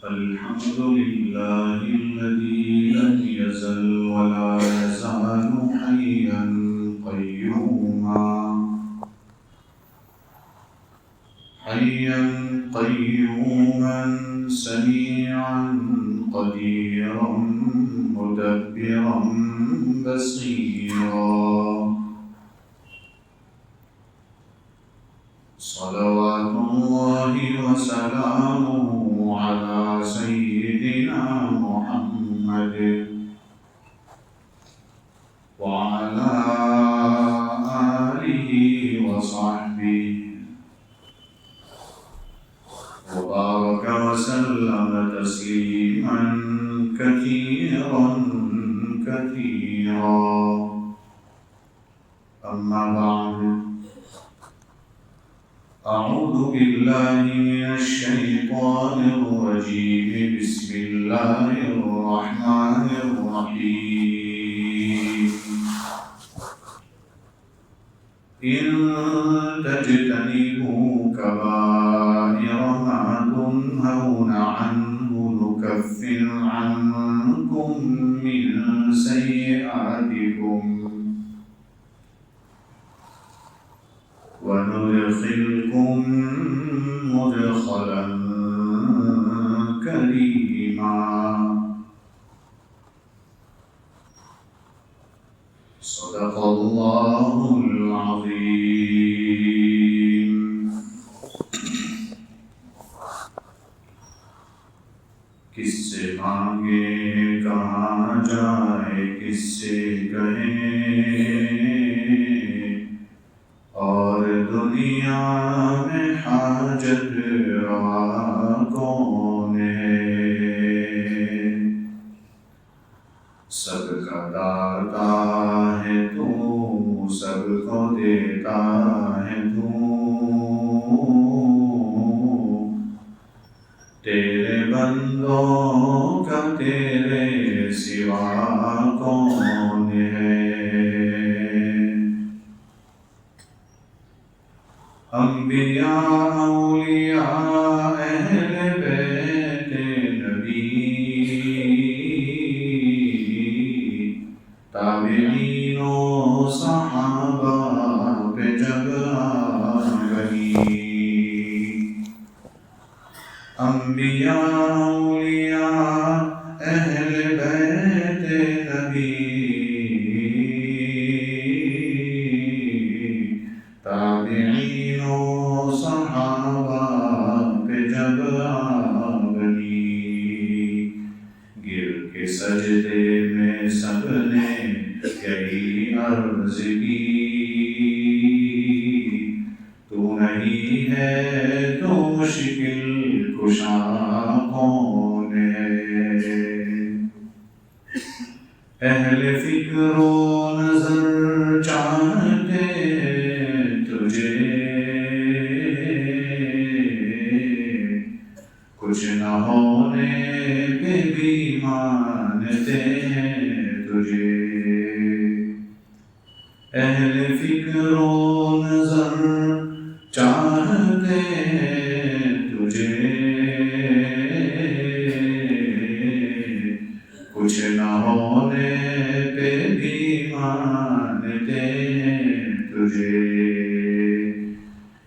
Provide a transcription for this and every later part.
الحمد لله الذي لم يزل ولا يزال حيا قيوما سميعا قديرا مدبرا بصيرا صلوات الله وسلامه على سيدنا محمد وعلى آله وصحبه وبارك وسلم تسليما كثيرا أما بعد، أعوذ بالله من الشيطان الرجيم. بسم الله الرحمن الرحيم. إن تجتنبوا كبائر ما تنهون عنه نكفر عنكم من سيئاتكم وندخلكم مدخلا كريما. صدق الله العظيم. کس سے مانگے کہاں جائے، کس سے کہیں، اور دنیا میں حاجت روا کون ہے؟ سب کا داتا ہے تو، سب کو دیتا ہے تو، تیرے بندوں کا تیرے سوا کون ہے؟ انبیاء اولیاء اہل بیت نبی، تابعین و صحابہ پہ جب آ گئی. انبیاء اولیاء اہل بیت نبی، تابعین و صحابہ پہ جب آ گئی. گر کے سجدے میں سب نے یہی عرض کی، تو نہیں ہے تو مشکل کشا کون ہے؟ اہل فکر و نظر چاہتے تجھے، کچھ نہ ہونے پہ بھی مانتے ہیں تجھے. اہل فکر و نظر چاہتے تجھے، کچھ نہ ہونے پہ بھی مانتے تجھے.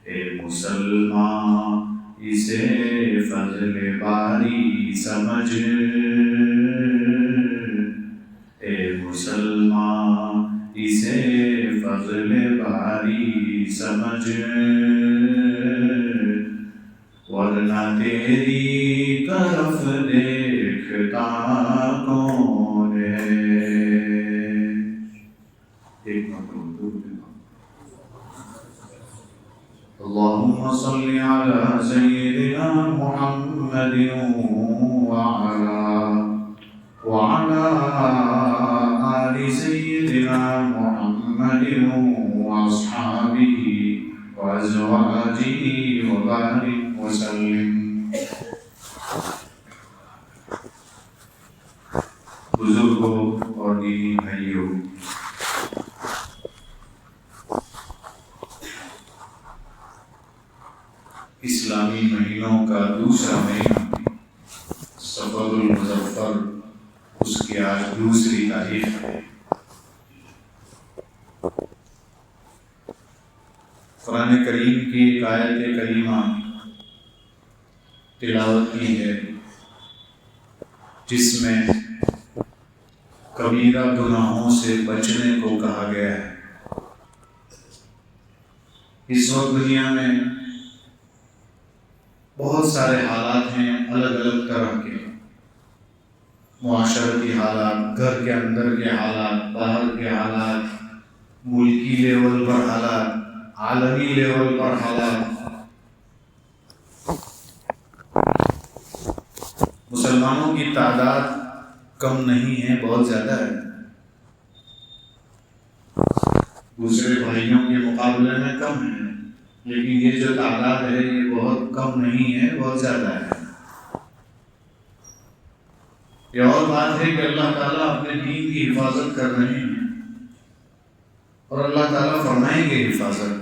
اے مسلمان اسے فضل باری سمجھ، اے مسلمان اسے فضل باری سمجھ، ورنہ تیری طرف دیکھتا کون ہے؟ ایک مرتبہ اللهم صل على سيدنا محمد وعلى آل سيدنا محمد وأصحابه وأزواجه وبارك وسلم. بزرگوں اور دینی بھائیوں، اسلامی مہینوں کا دوسرا مہینہ مصطفی المظفر اس کی آج دوسری تاریخ ہے۔ قرآن کریم کی ایک آیت کریمہ تلاوت کی ہے جس میں کبیرہ گناہوں سے بچنے کو کہا گیا ہے۔ اس وقت دنیا میں بہت سارے حالات ہیں، الگ الگ طرح کے معاشرتی حالات، گھر کے اندر کے حالات، باہر کے حالات، ملکی لیول پر حالات، عالمی لیول پر حالات۔ مسلمانوں کی تعداد کم نہیں ہے، بہت زیادہ ہے، دوسرے بھائیوں کے مقابلے میں کم ہے، لیکن یہ جو تعداد ہے یہ بہت کم نہیں ہے، بہت زیادہ ہے۔ یہ اور بات ہے کہ اللہ تعالیٰ اپنے دین کی حفاظت کر رہے ہیں اور اللہ تعالیٰ فرمائیں گے حفاظت،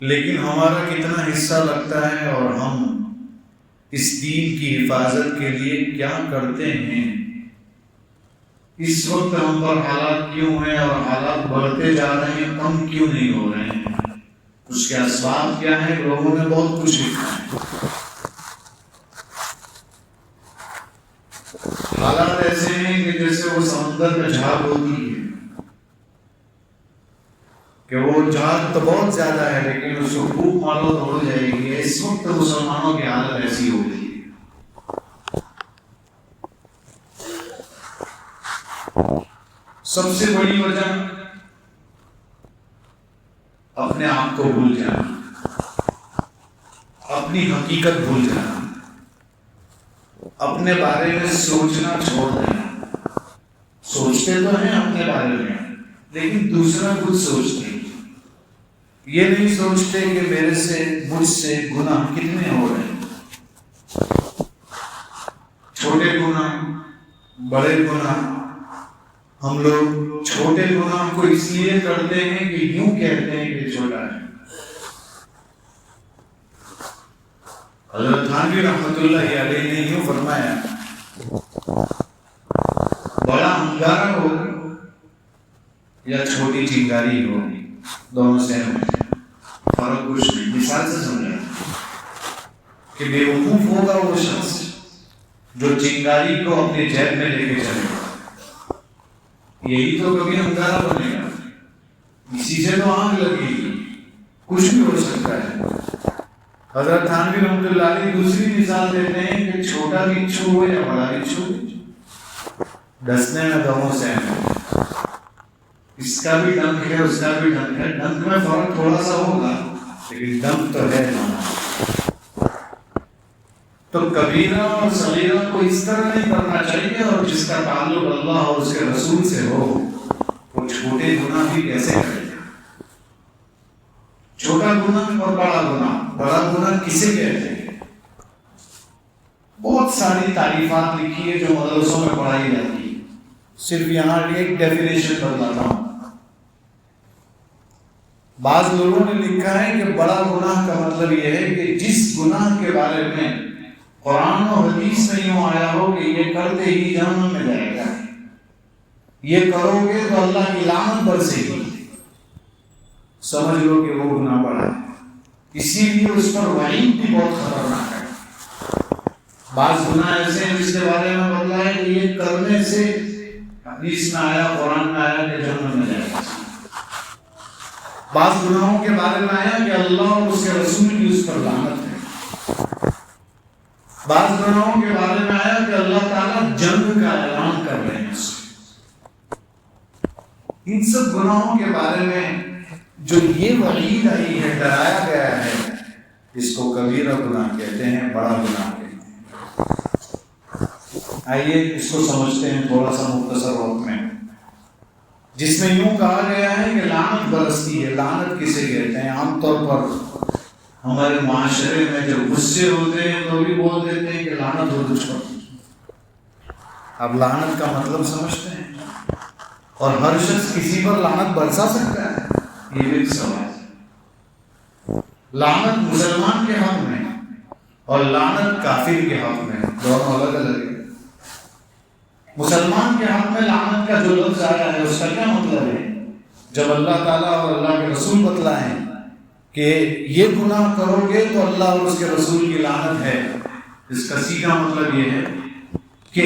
لیکن ہمارا کتنا حصہ لگتا ہے اور ہم اس دین کی حفاظت کے لیے کیا کرتے ہیں؟ اس وقت ہم پر حالات کیوں ہیں اور حالات بڑھتے جا رہے ہیں، کم کیوں نہیں ہو رہے ہیں؟ اس کے اسباب کیا ہیں؟ لوگوں نے بہت کچھ لکھا ہے۔ حالات ایسے ہیں کہ جیسے وہ سمندر میں جھاگ ہوتی ہے کہ وہ جھاگ تو بہت زیادہ ہے لیکن اس کو خوب مارو تو ہو جائے گی۔ اس وقت مسلمانوں کی حالت ایسی ہو گئی ہے۔ سب سے بڑی وجہ اپنے آپ کو بھول جانا، اپنی حقیقت بھول جانا، اپنے بارے میں سوچنا چھوڑ دینا۔ سوچتے تو ہیں اپنے بارے میں لیکن دوسرا کچھ سوچتے ہیں، یہ نہیں سوچتے کہ میرے سے، مجھ سے گناہ کتنے ہو رہے ہیں، چھوٹے گناہ، بڑے گناہ۔ ہم لوگ چھوٹے گناہ کو اس لیے کرتے ہیں کہ یوں کہتے ہیں کہ چھوٹا ہے۔ حضرت تھانوی رحمۃ اللہ علیہ نے یوں فرمایا، بڑا انگارہ ہو یا چھوٹی چنگاری ہو، دونوں سیم ہیں، فرق کچھ نہیں۔ مثال سے سمجھا کہ بیوقوف ہوگا وہ شخص جو چنگاری کو اپنے جیب میں لے کے چلے گا، یہی تو کبھی انگارہ بنے گا، اسی سے تو آگ لگے گی، کچھ بھی ہو سکتا ہے۔ حضرت تھانوی رحمۃ اللہ علیہ دوسری مثال دیتے ہیں کہ چھوٹا بچھو ہو یا بڑا بچھو، ڈسنے میں دونوں سیم ہے، اس کا بھی ڈنک ہے، اس کا بھی ڈنک ہے، ڈنک میں فرق تھوڑا سا ہوگا لیکن ڈنک تو ہے نا۔ تو کبیرہ اور صغیرہ کو اس طرح نہیں کرنا چاہیے، اور جس کا تعلق اللہ اور اس کے رسول سے ہو وہ چھوٹے گناہ بھی کیسے کرے؟ چھوٹا گناہ اور بڑا گناہ، بڑا گناہ کسے کہتے ہیں؟ بہت ساری تعریفات لکھی ہے جو مدرسوں میں پڑھائی جاتی ہے، صرف یہاں ایک ڈیفینیشن بتاتا ہوں۔ بعض لوگوں نے لکھا ہے کہ بڑا گناہ کا مطلب یہ ہے کہ جس گناہ کے بارے میں قرآن و حدیث میں یوں آیا ہو کہ یہ کرتے ہی جہنم میں جائے گا، یہ کرو گے تو اللہ کی لعنت برسے گی، سمجھ لو کہ وہ گناہ بڑا ہے، اسی لیے اس پر وعید بھی بہت خطرناک ہے۔ بعض گناہ ایسے ہیں جس کے بارے میں بتلا ہے کہ یہ کرنے سے حدیث میں آیا، قرآن میں آیا کہ جہنم میں جائے گا۔ بعض گناہوں کے بارے میں آیا کہ اللہ اور اس کے رسول کی اس پر لعنت ہے۔ بعض گناہوں کے بارے میں آیا کہ اللہ تعالیٰ جنگ کا اعلان کر رہے ہیں۔ ان سب گناہوں کے بارے میں جو یہ وعید آئی ہے، ڈرایا گیا ہے، اس کو کبیرہ گناہ کہتے ہیں، بڑا گناہ کہتے ہیں۔ آئیے اس کو سمجھتے ہیں تھوڑا سا مختصر وقت میں، جس میں یوں کہا گیا ہے کہ لعنت برستی ہے۔ لعنت کسے کہتے ہیں؟ عام طور پر ہمارے معاشرے میں جب غصے ہوتے ہیں تو بھی بول دیتے ہیں کہ لعنت ہو تجھ پر۔ اب لعنت کا مطلب سمجھتے ہیں، اور ہر شخص کسی پر لعنت برسا سکتا ہے، یہ بھی سوال ہے۔ لعنت مسلمان کے حق میں، اور لعنت کافر کے حق میں، دونوں الگ الگ ہے۔ مسلمان کے حق میں لعنت کا جو لفظ آیا ہے اس کا کیا مطلب ہے؟ جب اللہ تعالیٰ اور اللہ کے رسول بتلائیں کہ یہ گناہ کرو گے تو اللہ اور اس کے رسول کی لعنت ہے، اس کا سیدھا مطلب یہ ہے کہ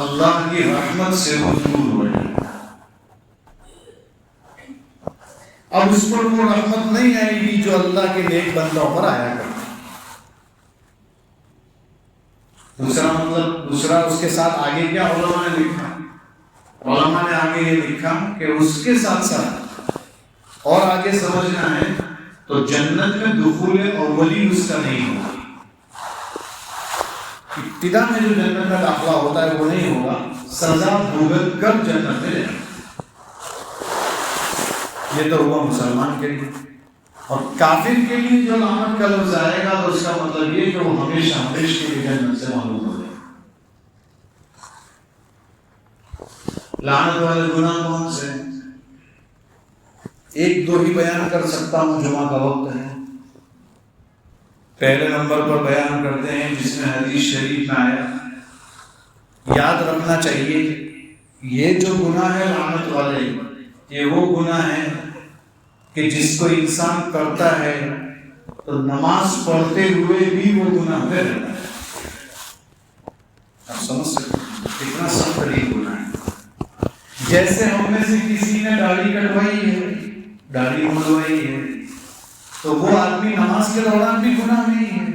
اللہ کی رحمت سے وہ دور ہو جائے۔ اب اس پر وہ رحمت نہیں آئے گی جو اللہ کے نیک بندوں پر آیا کرتا۔ دوسرا اس کے ساتھ آگے کیا علماء نے لکھا؟ علماء نے آگے یہ لکھا کہ اس کے ساتھ ساتھ اور آگے سمجھنا ہے تو جنت میں دخول اولی اس کا نہیں ہوگا۔ ابتدا میں جو جنت میں داخلہ ہوتا ہے وہ نہیں ہوگا، سزا بھگت کر جنت میں جائے۔ یہ تو ہوا مسلمان کے لیے، اور کافر کے لیے جو لعنت کا لفظ آئے گا تو اس کا مطلب یہ کہ وہ ہمیشہ ہمیشہ کے لیے جنت سے معلوم ہو جائے۔ لعنت والے گناہ کون سے؟ ایک دو ہی بیان کر سکتا ہوں، جمعہ کا وقت ہے۔ پہلے نمبر پر بیان کرتے ہیں جس میں حدیث شریف میں آیا، یاد رکھنا چاہیے یہ جو گناہ ہے لعنت والے، یہ وہ گناہ ہے کہ جس کو انسان کرتا ہے تو نماز پڑھتے ہوئے بھی وہ گناہ میں رہتا ہے۔ آپ سمجھ سکتے ہیں کتنا سخت ترین گناہ ہے۔ جیسے ہم میں سے کسی نے داڑھی کٹوائی ہے، داڑھی منڈوائی ہے، تو وہ آدمی نماز کے دوران بھی گناہ نہیں ہے،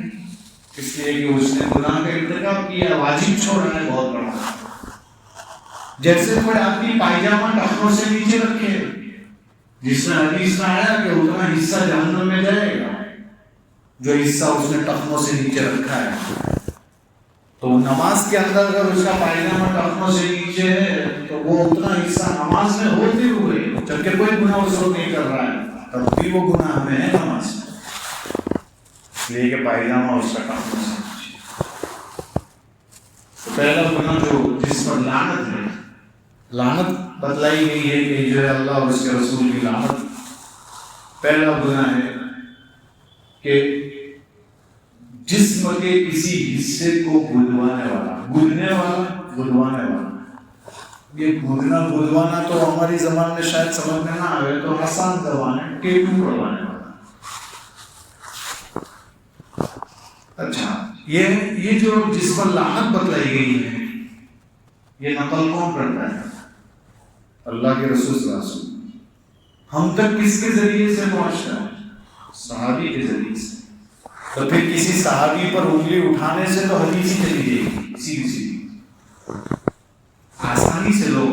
اس لیے کہ اس نے گناہ کا ارتکاب کیا، واجب چھوڑا ہے بہت بڑا۔ جیسے کوئی آدمی پائجامہ ٹخنوں سے نیچے رکھے، جس میں حدیث میں آیا کہ اتنا حصہ جہنم میں جائے گا جو حصہ اس نے ٹخنوں سے نیچے رکھا ہے۔ تو نماز کے اندر اگر اس کا پائجامہ ٹخنوں سے نیچے ہے تو وہ اتنا حصہ نماز میں ہوتے ہوئے، جبکہ کوئی گناہ اس وقت نہیں کر رہا ہے، تب بھی وہ گناہ ہمیں ہے نماز میں، اس لیے کہ پائجامہ اس کا ٹخنوں سے نیچے۔ تو پہلا گناہ جو جس پر لعنت ہے، لعنت بتلائی گئی ہے کہ جو ہے اللہ اور اس کے رسول کی لعنت، پہلا گناہ ہے کہ جسم کے کسی حصے کو گدوانے والا۔ یہ گدنا گدوانا تو ہماری زبان میں شاید سمجھ میں نہ آئے، تو آسان زبان ہے، ٹیٹو کروانے والا۔ اچھا، یہ جو جس پر لعنت بتلائی گئی ہے، یہ نقل کون کرتا ہے؟ اللہ کے رسول صلی اللہ علیہ وسلم۔ ہم تک کس کے ذریعے سے پہنچتا ہے؟ صحابی کے ذریعے سے۔ تو پھر کسی صحابی پر انگلی اٹھانے سے تو حدیث ہی چلی جائے گی، سیدھی آسانی سے لوگ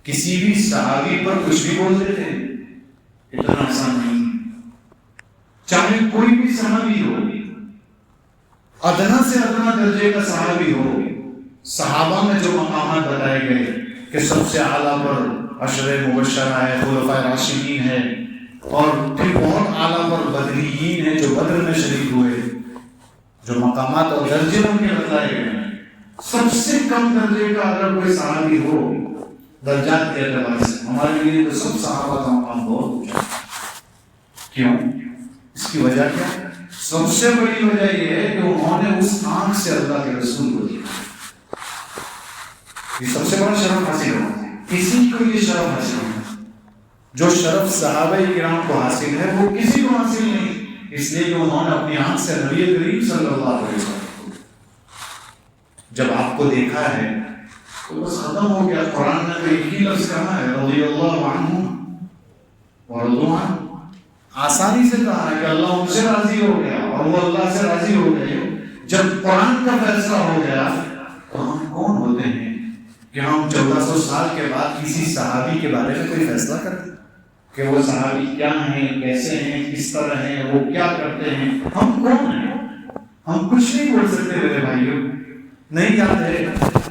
کسی بھی صحابی پر کچھ بھی بول دیتے ہیں، اتنا آسان نہیں۔ چاہے کوئی بھی صحابی ہو، ادنا سے ادنا درجے کا صحابی ہو، صحابہ میں جو مقامات بتائے گئے کہ سب سے اعلیٰ پر عشرہ مبشرہ ہے، خلفائے راشدین ہے، اور پھر بہت اعلیٰ پر بدریین ہیں جو بدر میں شریک ہوئے، جو مقامات اور درجے ان کے بتائے گئے ہیں، سب سے کم درجے کا اگر کوئی صحابی ہو درجات کے اعتبار سے، ہمارے لیے تو سب صحابہ کا مقام بہت اونچا۔ کیوں؟ اس کی وجہ کیا ہے؟ سب سے بڑی وجہ یہ ہے کہ انہوں نے اس آنکھ سے اللہ کے رسول کو دیکھا۔ یہ سب سے بڑا شرف حاصل ہوا، کسی کو یہ شرف حاصل ہے، جو شرف صحابہ کرام کو حاصل ہے وہ کسی کو حاصل نہیں، اس لیے کہ انہوں نے اپنی آنکھ سے نبی کریم صلی اللہ علیہ وسلم جب آپ کو دیکھا ہے تو بس ختم ہو گیا۔ قرآن نے تو ایک ہی لفظ کہا ہے، رضی اللہ عنہ ورضوا عنہ، آسانی سے کہا ہے کہ اللہ ان سے راضی ہو گیا اور وہ اللہ سے راضی ہو گئے۔ جب قرآن کا فیصلہ ہو گیا تو ہم کون ہوتے ہیں کہ ہم 1400 سال کے بعد کسی صحابی کے بارے میں کوئی فیصلہ کرتے کہ وہ صحابی کیا ہیں، کیسے ہیں، کس طرح ہیں، وہ کیا کرتے ہیں؟ ہم کون ہیں؟ ہم کچھ نہیں بول سکتے میرے بھائیوں۔ نہیں یاد ہے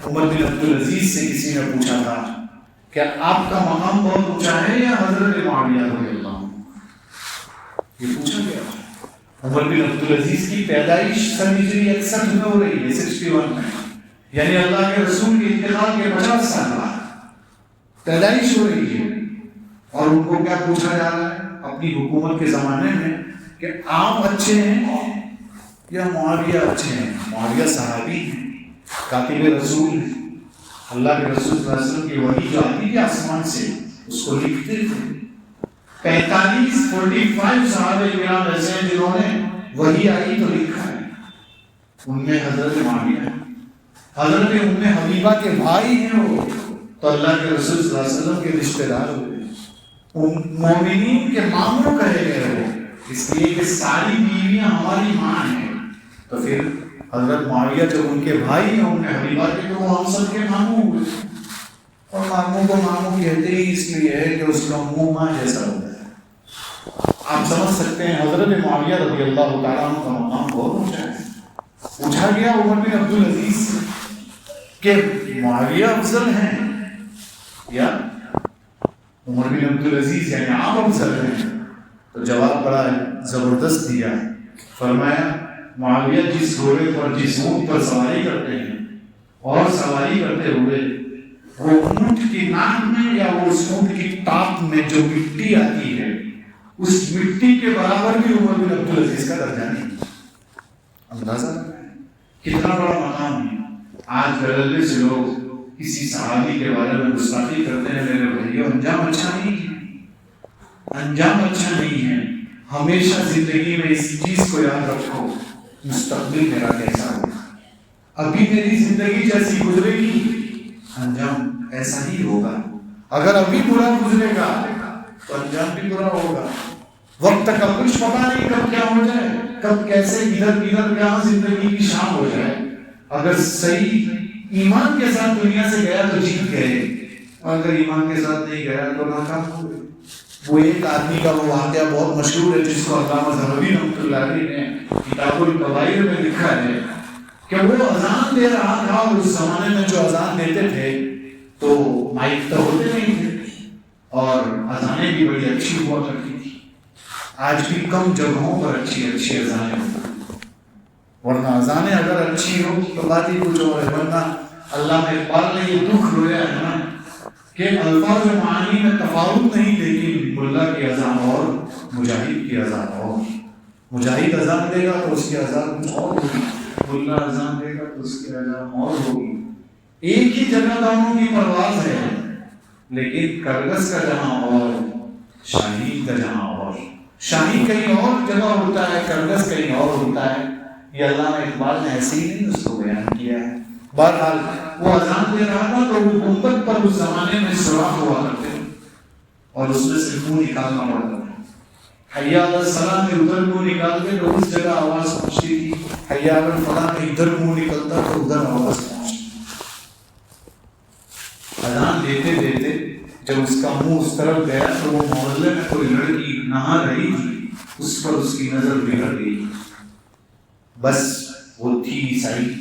عمر بن عبدالعزیز سے کسی نے پوچھا تھا کہ آپ کا مقام بہت اونچا ہے یا حضرت معاویہ رضی اللہ عنہ؟ یہ پوچھا گیا۔ عمر بن عبدالعزیز کی پیدائش سن ہجری 61 میں ہو رہی ہے، 61 میں، یعنی اللہ کے رسول کے انتقال کے 50 سال بعد پیدائش ہو رہی ہے، اور ان کو کیا پوچھا جا رہا ہے اپنی حکومت کے زمانے میں کہ آپ اچھے ہیں یا معاویہ اچھے ہیں؟ معاویہ صحابی ہیں، کاتب رسول ہیں، اللہ کے رسول صلی اللہ علیہ وسلم کی وحی جو آتی تھی آسمان سے اس کو لکھتے تھے۔ 45 صحابہ کرام ایسے ہیں جنہوں نے وحی آئی تو لکھا ہے، ان میں حضرت معاویہ ہے، حضرت ام حبیبہ کے بھائی ہیں وہ، تو اللہ کے رسول صلی اللہ علیہ وسلم کے رشتہ دار ہوئے، مومنین کے ماموں کہے گئے وہ، اس لیے کہ ساری بیویاں ہماری ماں ہیں۔ تو پھر حضرت معاویہ جب ان کے بھائی ہیں ام حبیبہ کے، تو وہ ہم سب کے ماموں ہوئے، اور ماموں کو ماموں کہتے ہی اس لیے ہے کہ اس کا منہ ماں جیسا ہوتا ہے۔ آپ سمجھ سکتے ہیں حضرت معاویہ رضی اللہ تعالیٰ عنہ کا مقام بہت اونچا ہے۔ پوچھا گیا عمر بن عبدالعزیز سے کہ معاویہ افضل ہیں یا عمر بن عبدالعزیز یعنی آپ افضل ہیں؟ تو جواب بڑا زبردست دیا، فرمایا معاویہ جس گھوڑے پر جس اونٹ پر سواری کرتے ہیں اور سواری کرتے ہوئے وہ اونٹ کی ناک میں یا وہ اس اونٹ کی ٹاپ میں جو مٹی آتی ہے اس مٹی کے برابر بھی عمر بن عبدالعزیز کا درجہ نہیں۔ اندازہ کتنا بڑا مقام ہے۔ آج غلطی سے لوگ کسی صحابی کے بارے میں گستاخی کرتے ہیں، میرے بھائیو انجام اچھا نہیں ہے، انجام اچھا نہیں ہے۔ ہمیشہ زندگی میں اس چیز کو یاد رکھو، مستقبل میرا کیسا ہوگا، ابھی میری زندگی جیسی گزرے گی انجام ایسا ہی ہوگا۔ اگر ابھی برا گزرے گا تو انجام بھی برا ہوگا۔ وقت کا کچھ پتا نہیں کب کیا ہو جائے، کب کیسے ادھر کہاں زندگی کی شام ہو جائے۔ اگر صحیح ایمان کے ساتھ دنیا سے گیا تو جیت گئے، اگر ایمان کے ساتھ نہیں گیا تو ناکام ہو گئے۔ وہ ایک آدمی کا وہ واقعہ بہت مشہور ہے جس کو علامہ ذہبی رحمۃ اللہ علیہ نے کتاب القبائر میں لکھا ہے کہ وہ اذان دے رہا تھا، اور اس زمانے میں جو اذان دیتے تھے تو مائک تو ہوتے نہیں تھے اور اذانیں بھی بڑی اچھی ہوا کرتی تھی۔ آج بھی کم جگہوں پر اچھی اذانیں ہوتی ہیں، ورنہ اذانیں اگر اچھی ہو تو بات ہی کچھ اور ہے۔ ورنہ علامہ اقبال نے یہ دکھ رویا ہے نا کہ الفاظ و معانی میں تفاوت نہیں، لیکن ملا کی اذان اور مجاہد کی اذان اور، مجاہد اذان دے گا تو اس کی اذان کچھ اور ہوگی، ملا اذان دے گا تو اس کی اذان اور ہوگی۔ ایک ہی جگہ دونوں کی پرواز ہے، لیکن کرگس کا جہاں اور شاہین کا جہاں اور، شاہین کہیں اور جگہ ہوتا ہے، کرگس کہیں اور ہوتا ہے۔ یہ علامہ اقبال نے ایسے ہی نہیں اس کو بیان کیا ہے۔ بہرحال وہ اذان دے رہا تھا تو وہ گنبد پر اس زمانے میں سوراخ ہوا کرتے اور اس میں سے منہ نکالنا پڑتا تھا۔ حی علی الصلاۃ میں ادھر منہ نکالتے تو اس جگہ آواز پہنچتی تھی، حی علی الفلاح میں ادھر منہ نکلتا تو ادھر آواز پہنچتی۔ اذان دیتے دیتے جب اس کا منہ اس طرف گیا تو وہ محلے میں کوئی لڑکی نہا رہی تھی، اس پر اس کی نظر بگڑ گئی۔ بس وہ تھی عیسائی،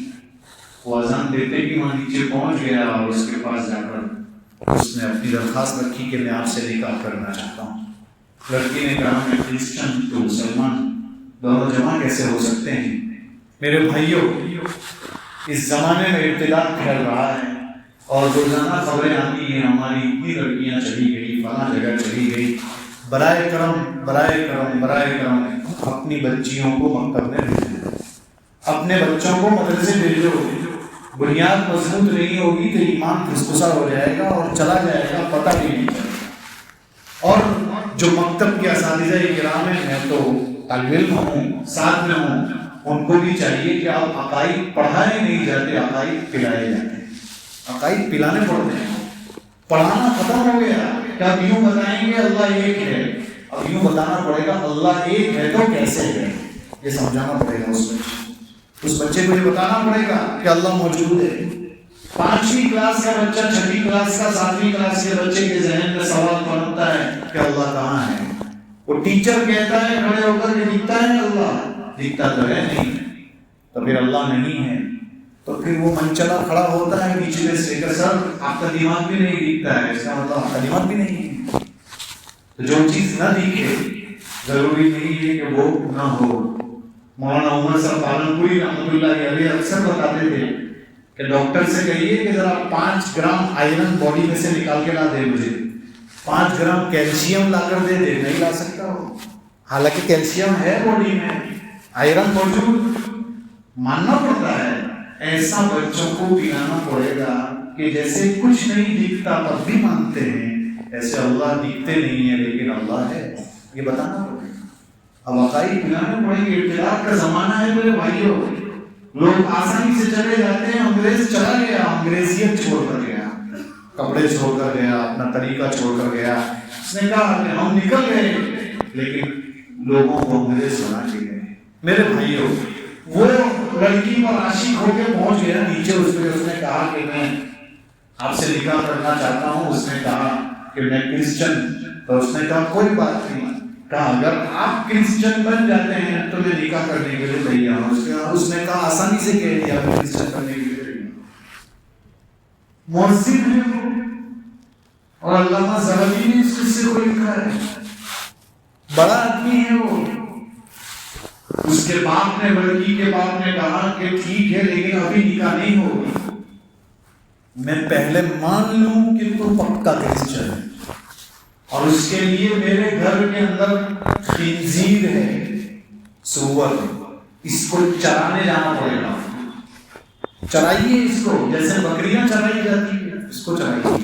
وہ اذان دیتے ہی وہاں نیچے پہنچ گیا اور اس کے پاس جا کر اس نے اپنی درخواست رکھی کہ میں آپ سے نکاح کرنا چاہتا ہوں۔ لڑکی نے کہا میں کرسچن تو مسلمان دونوں جمع کیسے ہو سکتے ہیں؟ میرے بھائیوں، اس زمانے میں ارتداد پھیل رہا ہے اور روزانہ خبریں آتی ہیں ہماری اتنی لڑکیاں چلی گئی، فلاں جگہ چلی گئی۔ برائے کرم اپنی بچیوں کو مکتب میں بھیجو، اپنے بچوں کو مدرسے بھیجو۔ بنیاد مضبوط نہیں ہوگی تو ایمان پھسپھسا ہو جائے گا اور چلا جائے گا، پتہ بھی نہیں چلے گا۔ اور جو مکتب کے اساتذہ کرام ہیں، میں تو طالب علم ہوں، ساتھ میں ہوں، ان کو بھی چاہیے کہ آپ عقائد پڑھائے نہیں جاتے، عقائد پلائے جاتے ہیں، عقائد پلانے پڑتے ہیں۔ پڑھانا ختم ہو گیا کہ اب یوں بتائیں گے اللہ ایک ہے، اب یوں بتانا پڑے گا اللہ ایک ہے تو کیسے ہے، یہ سمجھانا پڑے گا اس بچے کو، یہ بتانا پڑے گا کہ اللہ موجود ہے۔ 5ویں کلاس کا بچہ 6ویں کلاس کا 7ویں کلاس کے بچے کے ذہن میں سوال پڑتا ہے کہ اللہ کہاں ہے؟ وہ ٹیچر کہتا ہے کھڑے ہو کر کہ دکھتا ہے اللہ، دکھتا تو ہے نہیں، تو پھر اللہ نہیں ہے، تو پھر وہ منچلا کھڑا ہوتا ہے نیچے سے کہ سر آپ کا دماغ بھی نہیں دکھتا ہے، اس کا مطلب آپ کا دماغ بھی نہیں ہے۔ تو جو چیز نہ دکھے ضروری نہیں ہے کہ وہ نہ ہو۔ مولانا عمر صاحب پالنپوری رحمۃ اللہ علیہ اکثر بتاتے تھے کہ ڈاکٹر سے کہیے کہ ذرا 5 گرام آئرن باڈی میں سے نکال کے لا دے، مجھے 5 گرام کیلشیم لا کر دے، نہیں لا سکتا وہ، حالانکہ کیلشیم ہے باڈی میں، آئرن موجود، ماننا پڑتا ہے. ایسا بچوں کو پلانا پڑے گا کہ جیسے کچھ نہیں دکھتا تب بھی مانتے ہیں, ایسے اللہ دکھتے نہیں ہیں لیکن اللہ ہے, یہ بتانا پڑے گا. اب عقائد پلانے پڑیں گے. ابتلاء کا زمانہ ہے میرے بھائیوں. لوگ آسانی سے چلے جاتے ہیں. انگریز چلا گیا, انگریزیت چھوڑ کر گیا, کپڑے چھوڑ کر گیا, اپنا طریقہ چھوڑ کر گیا. اس نے کہا کہ ہم نکل گئے, لیکن لوگوں کو انگریز بنا کے گئے. میرے بھائیوں, وہ لڑکی پر عاشق ہو کے پہنچ گیا نیچے. اس نے کہا کہ میں آپ سے نکاح کرنا چاہتا ہوں. اس نے کہا کہ میں کرسچن. تو اس نے کہا کوئی بات نہیں. کہا اگر آپ کرسچن بن جاتے ہیں تو میں نکاح کرنے کے لیے تیار ہوں. اس نے کہا آسانی سے کہہ دیا میں کرسچن کرنے کے لیے تیار ہوں. مؤذن ہے وہ, اور علامہ زہبی نے اس قصے کو لکھا ہے. بڑا آدمی ہے وہ. اس کے باپ نے, لڑکی کے باپ نے کہا کہ ٹھیک ہے لیکن ابھی نکاح نہیں ہوگا, میں پہلے مان لوں کہ تو پکا کرسچن ہے, اور اس کے لیے میرے گھر کے اندر خنزیر ہے, سور, اس کو چرانے جانا پڑے گا. چرائیے اس کو, جیسے بکریاں چرائی جاتی ہے اس کو چرائیے.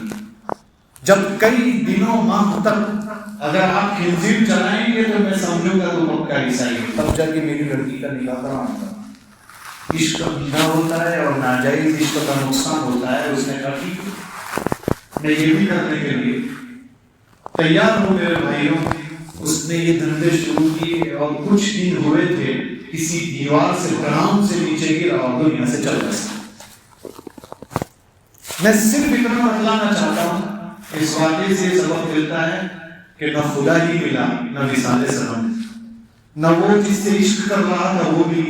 جب کئی دنوں ماہ تک اگر آپ خنزیر چلائیں گے تو میں سمجھوں گا تو پکا عیسائی ہے, تب جا کے میری لڑکی کا نکاح کراؤں گا. عشق میٹھا ہوتا ہے اور ناجائز عشق کا نقصان ہوتا ہے. اس نے کہا ٹھیک میں یہ بھی کرنے کے لیے تیار ہوں میرے بھائیوں. اس نے یہ دھندے شروع کیے اور کچھ دن ہوئے تھے کسی دیوار سے گراؤنڈ سے نیچے گرا اور دنیا سے چل گیا. میں صرف اتنا بتلانا چاہتا ہوں, اس واقعے سے سبق ملتا ہے کہ نہ خدا ہی ملا نہ مثال سلام, نہ وہ جس سے عشق کر رہا تھا وہ بھی.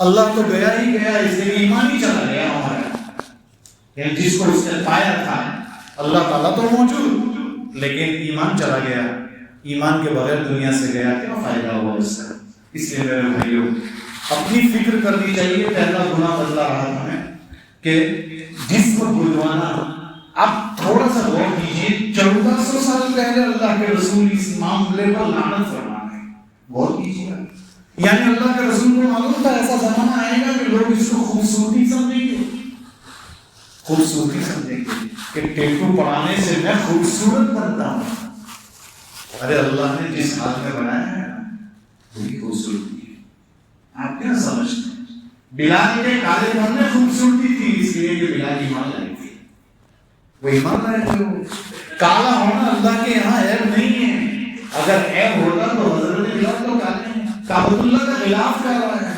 اللہ تو گیا ہی گیا, اس لیے ایمان ہی چلا گیا ہمارا. یعنی جس کو اس نے پایا تھا اللہ تعالیٰ تو موجود, لیکن ایمان چلا گیا. ایمان کے بغیر دنیا سے گیا, کیا فائدہ ہوا اس کا. اس لیے میرے بھائیوں اپنی فکر کرنی چاہیے. پہلا گناہ بتلا رہا تھا میں کہ جسم بلوانا. اب تھوڑا سا غور کیجیے, 1400 سال پہلے اللہ کے رسول اس معاملے پر لعنت فرما گئے. غور کیجیے, یعنی اللہ کے رسول کو معلوم تھا ایسا زمانہ آئے گا کہ لوگ اس کو خوبصورتی سمجھیں گے, خوبصورتی سمجھیں گے کہ ٹیٹو پڑھانے سے میں خوبصورت بنتا ہوں. ارے اللہ نے جس حال میں بنایا ہے وہی خوبصورتی ہے. آپ کیا سمجھتے ہیں؟ بلال کے کالے پن میں خوبصورتی تھی, اس لیے کہ بلال ایمان لائی تھی. وہ ایمان لائے تھے. کالا ہونا اللہ کے یہاں عیب نہیں ہے. اگر عیب ہوتا تو حضرت بلال تو کالے ہیں, کعبۃ اللہ کا خلاف کر رہا ہے,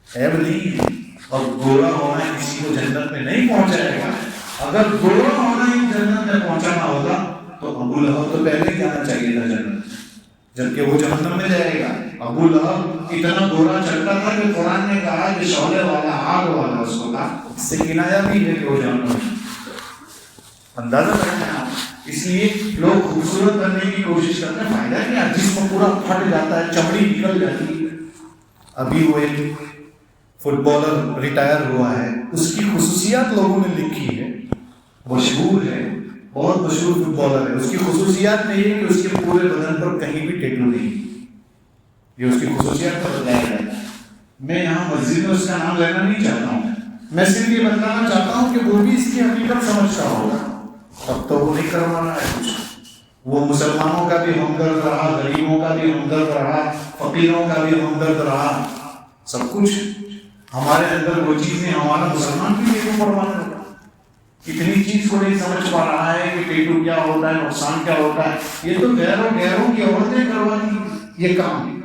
عیب نہیں ہے. اور گورا ہونا کسی کو جنت میں نہیں پہنچائے گا. اگر گورا ہونا ہی جنت میں پہنچانا ہوگا تو ابو لہب تو پہلے ہی جانا چاہیے تھا جنت, جبکہ وہ جہنم میں جائے گا. ابو لہب اتنا گورا چلتا تھا کہ قرآن نے کہا کہ شعلے والا, آگ والا اس کو کہا. اس سے کنایا بھی ہے کہ وہ جہنم میں. اندازہ کرتے ہیں آپ. اس لیے لوگ خوبصورت کرنے کی کوشش کرتے ہیں, فائدہ کیا, جسم پورا پھٹ جاتا ہے, چمڑی نکل جاتی ہے. ابھی وہ ایک فٹ بالر ریٹائر ہوا ہے, اس کی خصوصیات لوگوں نے لکھی ہے, مشہور ہے, بہت مشہور فٹ بالر ہے. اس کی خصوصیات میں یہ کہ اس کے پورے بدن پر کہیں بھی ٹیٹو نہیں, یہ اس کی خصوصیات پر بتایا جاتا ہے. میں یہاں مسجد میں اس کا نام لینا نہیں چاہتا ہوں, میں صرف یہ بتانا چاہتا ہوں کہ وہ بھی اس کی حقیقت سمجھتا ہوگا. اب تو وہ نہیں کروانا ہے کچھ. وہ مسلمانوں کا بھی ہمدرد رہا, غریبوں کا بھی ہمدرد رہا, فقیروں کا بھی ہمدرد رہا, سب کچھ. ہمارے اندر وہ چیزیں, ہمارا مسلمان بھی ٹیٹو پڑوانا ہوگا. اتنی چیز کو نہیں سمجھ پا رہا ہے کہ ٹیٹو کیا ہوتا ہے, نقصان کیا ہوتا ہے. یہ تو غیروں کی عورتیں کرواتی یہ کام,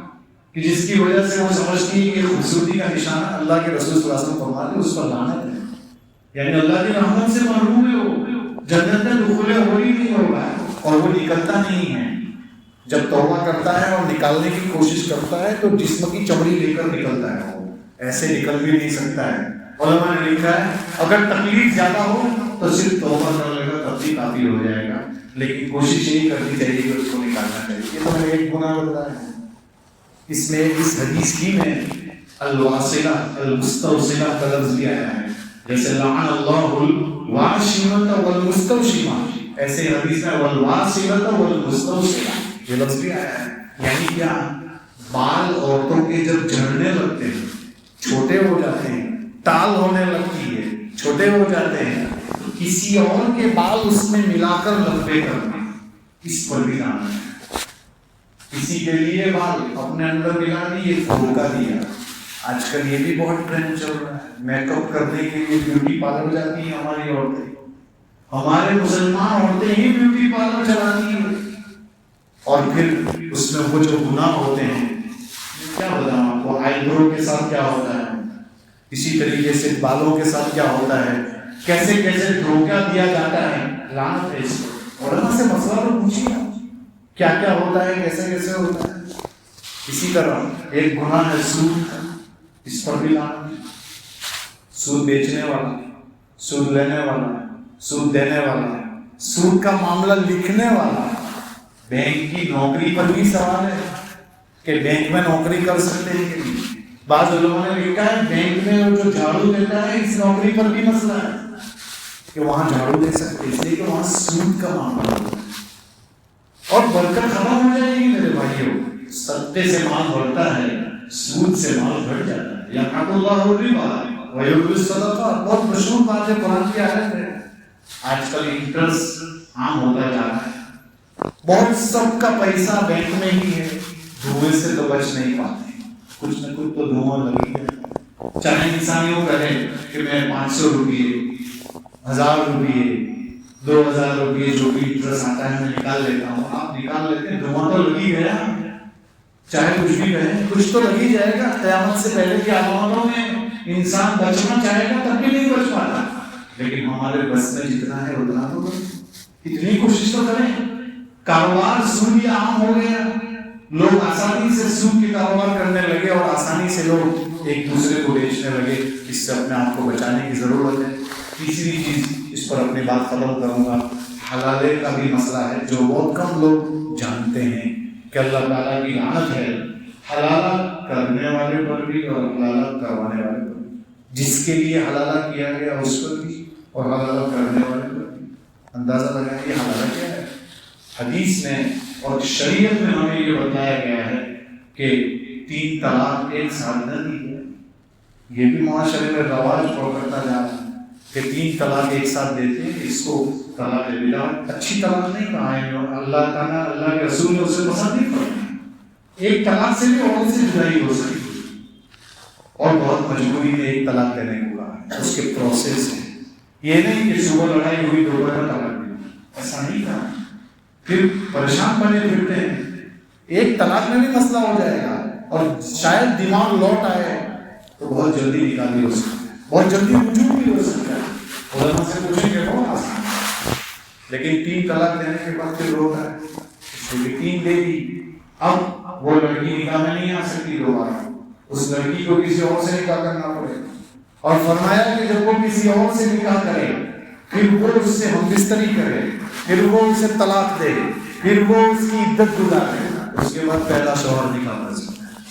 کہ جس کی وجہ سے وہ سمجھتی ہے کہ خوبصورتی کا نشانہ اللہ کے رسول صلی اللہ علیہ وسلم فرماتے اس پر لعنت ہے. یعنی اللہ کی رحمت سے محروم ہے, وہ جنت میں دخول ہو ہی نہیں ہوگا, اور وہ نکلتا نہیں ہے. جب توبہ کرتا ہے اور نکالنے کی کوشش کرتا ہے تو جسم کی چمڑی لے کر نکلتا ہے, وہ ایسے نکل بھی نہیں سکتا ہے. علماء نے لکھا ہے اگر تکلیف زیادہ ہو تو صرف توبہ کر لے گا تب بھی کافی ہو جائے گا, لیکن کوشش یہی کرنی چاہیے کہ اس کو نکالنا چاہیے. یہ تو میں نے ایک گناہ بتایا ہے. اس میں اس حدیث کی میں الواصلہ المستوصلہ کا لفظ بھی آیا ہے, جیسے لعن اللہ الواشمۃ والمستوشمہ, ایسے حدیث میں والواصلۃ والمستوصلہ یہ لفظ بھی آیا ہے. یعنی کیا, بال عورتوں کے جب جھڑنے لگتے ہیں بڑے ہو جاتے ہیں، ٹال ہونے لگتی ہے، چھوٹے ہو جاتے ہیں، تو کسی اور کے بال اس میں ملا کر لمبے کرنا، اس پر بھی لانا ہے۔ کسی کے لیے بال اپنے اندر ملا دیے، دھوکہ دیا۔ آج کل یہ بھی بہت ٹرینڈ چل رہا ہے، میک اپ کرنے کے لیے بیوٹی پارلر جاتی ہیں ہماری عورتیں، ہمارے مسلمان عورتیں ہی بیوٹی پارلر چلاتی ہیں، اور پھر اس میں وہ جو گناہ ہوتے ہیں، کیا بتاؤں آپ کو، آئی برو کے ساتھ کیا ہوتا ہے، اسی طریقے سے بالوں کے ساتھ کیا ہوتا ہے، کیسے کیسے دھوکہ دیا جاتا ہے، لعنت ہے اس کو۔ علماء سے مسئلہ تو پوچھیے کیا کیا ہوتا ہے، کیسے کیسے ہوتا ہے۔ اسی طرح ایک گناہ ہے سود، اس پر بھی لعنت ہے۔ سود بیچنے والا، سود لینے والا، سود دینے والا، سود کا معاملہ لکھنے والا، بینک کی نوکری پر بھی سوال ہے کہ بینک میں نوکری کر سکتے ہیں کہ نہیں۔ بعض علماء نے لکھا ہے بینک میں جو جھاڑو دیتا ہے اس نوکری پر بھی مسئلہ ہے کہ وہاں جھاڑو دے سکتے، اس لیے کہ وہاں سود کا معاملہ ہوتا ہے، اور برکت ختم ہو جائے گی میرے بھائیوں۔ صدقے سے مال بڑھتا ہے، سود سے مال گھٹ جاتا ہے۔ یمحق اللہ الربا ویربی الصدقات، بہت مشہور بات ہے، قرآن کی آیت ہے۔ آج کل انٹرسٹ عام ہوتا جا رہا ہے، بہت سب کا پیسہ بینک میں ہی ہے، دھوئے سے تو بچ نہیں پاتے، کچھ نہ کچھ تو دھواں لگی ہے۔ چاہے انسان یوں کہے کہ میں 500 روپیے، 1000 روپیے، 2000 روپیے جو بھی انٹرسٹ آتا ہے میں نکال لیتا ہوں، آپ نکال لیتے ہیں، دھواں تو لگی گیا، چاہے کچھ بھی کہیں کچھ تو لگی جائے گا۔ قیامت سے پہلے کی علامتوں میں انسان بچنا چاہے گا تب بھی نہیں بچ پاتا، لیکن ہمارے بس میں جتنا ہے اتنا تو اتنی کوشش تو کریں۔ کاروبار سود عام ہو گیا، لوگ آسانی سے سود کے کاروبار کرنے لگے، اور آسانی سے لوگ ایک دوسرے کو بیچنے لگے۔ اس سے اپنے آپ کو بچانے کی ضرورت ہے۔ تیسری چیز، اس پر اپنی بات ختم کروں گا، حلالے کا بھی مسئلہ ہے جو بہت کم لوگ جانتے ہیں کہ اللہ تعالیٰ کی لعنت ہے حلالہ کرنے والے پر بھی اور حلالہ کروانے والے پر بھی۔ جس کے لیے حلالہ کیا گیا اس پر بھی اور حلالہ کرنے والے پر بھی۔ اندازہ لگائیں یہ حلالہ کیا ہے۔ حدیث میں اور شریعت میں ہمیں یہ بتایا گیا ہے کہ 3 طلاق ایک ساتھ نہ دی جائے۔ یہ بھی معاشرے میں رواج پکڑتا جا رہا ہے کہ 3 طلاق ایک ساتھ دیتے ہیں، اس کو طلاق بدعت، اچھی طلاق نہیں کہا ہے، اللہ تعالیٰ اللہ کے رسول نے اسے پسند نہیں کرتے۔ ایک طلاق سے بھی اور سے جدائی ہو سکتی ہے، اور بہت مجبوری میں ایک طلاق دینے کو کہا ہے، اس کے پروسیس ہے۔ یہ نہیں کہ صبح لڑائی ہوئی دوبارہ طلاق دی، ایسا نہیں کہا، پھر پریشان بنے پھرتے ہیں۔ ایک طلاق میں بھی مسئلہ ہو جائے گا، اور شاید دماغ لوٹ آئے تو بہت جلدی نکالی ہو سکتا ہے، بہت جلدی رجوع بھی ہو سکتا ہے۔ علماء سے پوچھیں گے بہت آسان ہے، لیکن 3 طلاق دینے کے بعد پھر روتا ہے، اس کو 3 دے دی، اب وہ لڑکی نکاح میں نہیں آ سکتی دوبارہ، اس لڑکی کو کسی اور سے نکاح کرنا پڑے۔ اور فرمایا کہ جب وہ کسی اور سے نکاح کرے، پھر وہ اس سے ہم بستری کرے، پھر وہ اسے طلاق دے، پھر وہ اس کی عدت گزارے، اس کے بعد پہلا شوہر نکاح کر سکتا ہے،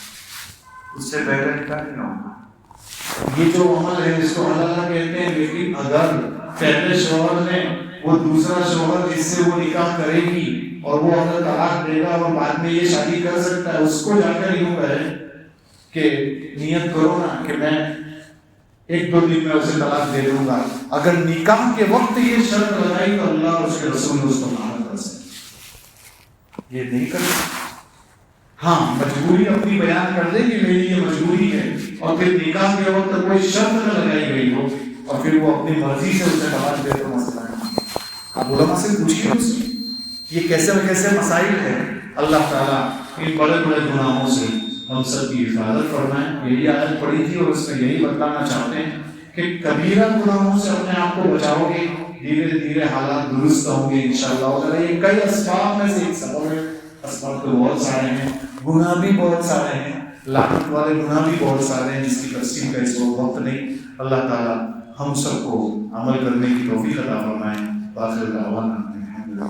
اس سے پہلے نکاح نہیں ہوگا۔ یہ جو عمل ہے اس کو حلالہ کہتے ہیں، لیکن اگر پہلے شوہر نے وہ دوسرا شوہر جس سے وہ نکاح کرے گی اور وہ اگر طلاق دے گا اور بعد میں یہ شادی کر سکتا ہے، اس کو جا کر یوں کہے کہ نیت کرو نا کہ میں 1-2 دن میں اسے طلاق دے دوں گا، اگر نکاح کے وقت یہ شرط لگائی تو اللہ اور اس کے رسول نے اس کو معاف کر سکتے، یہ نہیں کر سکتے۔ ہاں مجبوری اپنی بیان کر دے کہ میری یہ مجبوری ہے، اور پھر نکاح کے وقت کوئی شرط نہ لگائی گئی ہو اور پھر وہ اپنی مرضی سے اسے طلاق دے تو مسئلہ ہے۔ آپ علماء سے پوچھیے اس میں یہ کیسے کیسے مسائل ہیں۔ اللہ تعالیٰ ان بڑے بڑے گناہوں سے ہم سب کی حفاظت فرمائیں۔ یہی آیت پڑھی تھی اور اس میں یہی بتانا چاہتے ہیں کہ کبیرہ گناہوں سے اپنے آپ کو بچاؤ گے، دھیرے دھیرے حالات درست ہوں گے انشاءاللہ۔ یہ کئی اسباب میں سے ایک سبب ہے، اسباب تو بہت سارے ہیں، گناہ بھی بہت سارے ہیں، لعنت والے گناہ بھی بہت سارے ہیں جس کی تفصیل کا اس وقت نہیں۔ اللہ تعالیٰ ہم سب کو عمل کرنے کی توفیق عطا فرمائیں۔ باخر دعوانا الحمدللہ۔